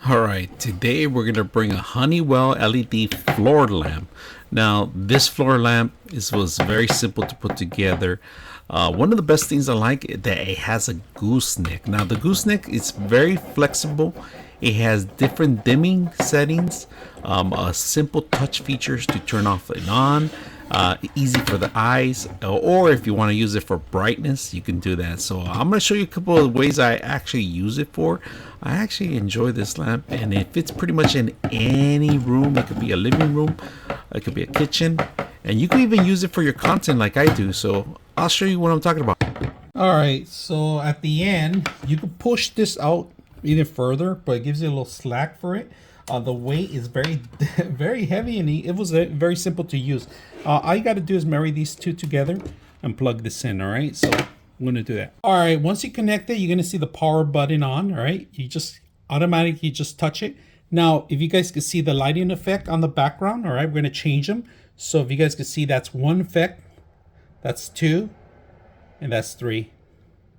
Alright, today we're going to bring a Honeywell LED floor lamp. Now, this floor lamp was very simple to put together. One of the best things I like is that it has a gooseneck. Now, the gooseneck is very flexible. It has different dimming settings, simple touch features to turn off and on. Easy for the eyes, or if you want to use it for brightness, you can do that. So I'm going to show you a couple of ways I actually use it for. I actually enjoy this lamp, and it fits pretty much in any room. It could be a living room, it could be a kitchen, and you can even use it for your content like I do. So I'll show you what I'm talking about. All right, so at the end you can push this out even further, but it gives you a little slack for it. The weight is very heavy, and it was very simple to use. All you got to do is marry these two together and plug this in. All right, so I'm going to do that. All right, once you connect it, you're going to see the power button on. All right, you just automatically just touch it. Now, if you guys can see the lighting effect on the background, all right, we're going to change them. So if you guys can see, that's one effect, that's two, and that's three,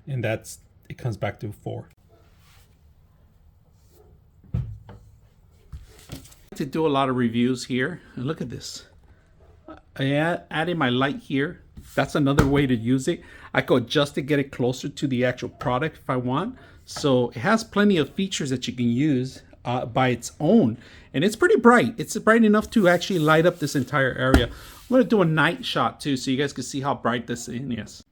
and it comes back to four. To do a lot of reviews here, and look at this. I added my light here. That's another way to use it. I could adjust it, get it closer to the actual product if I want. So it has plenty of features that you can use by its own, and it's pretty bright. It's bright enough to actually light up this entire area. I'm going to do a night shot too, so you guys can see how bright this thing is.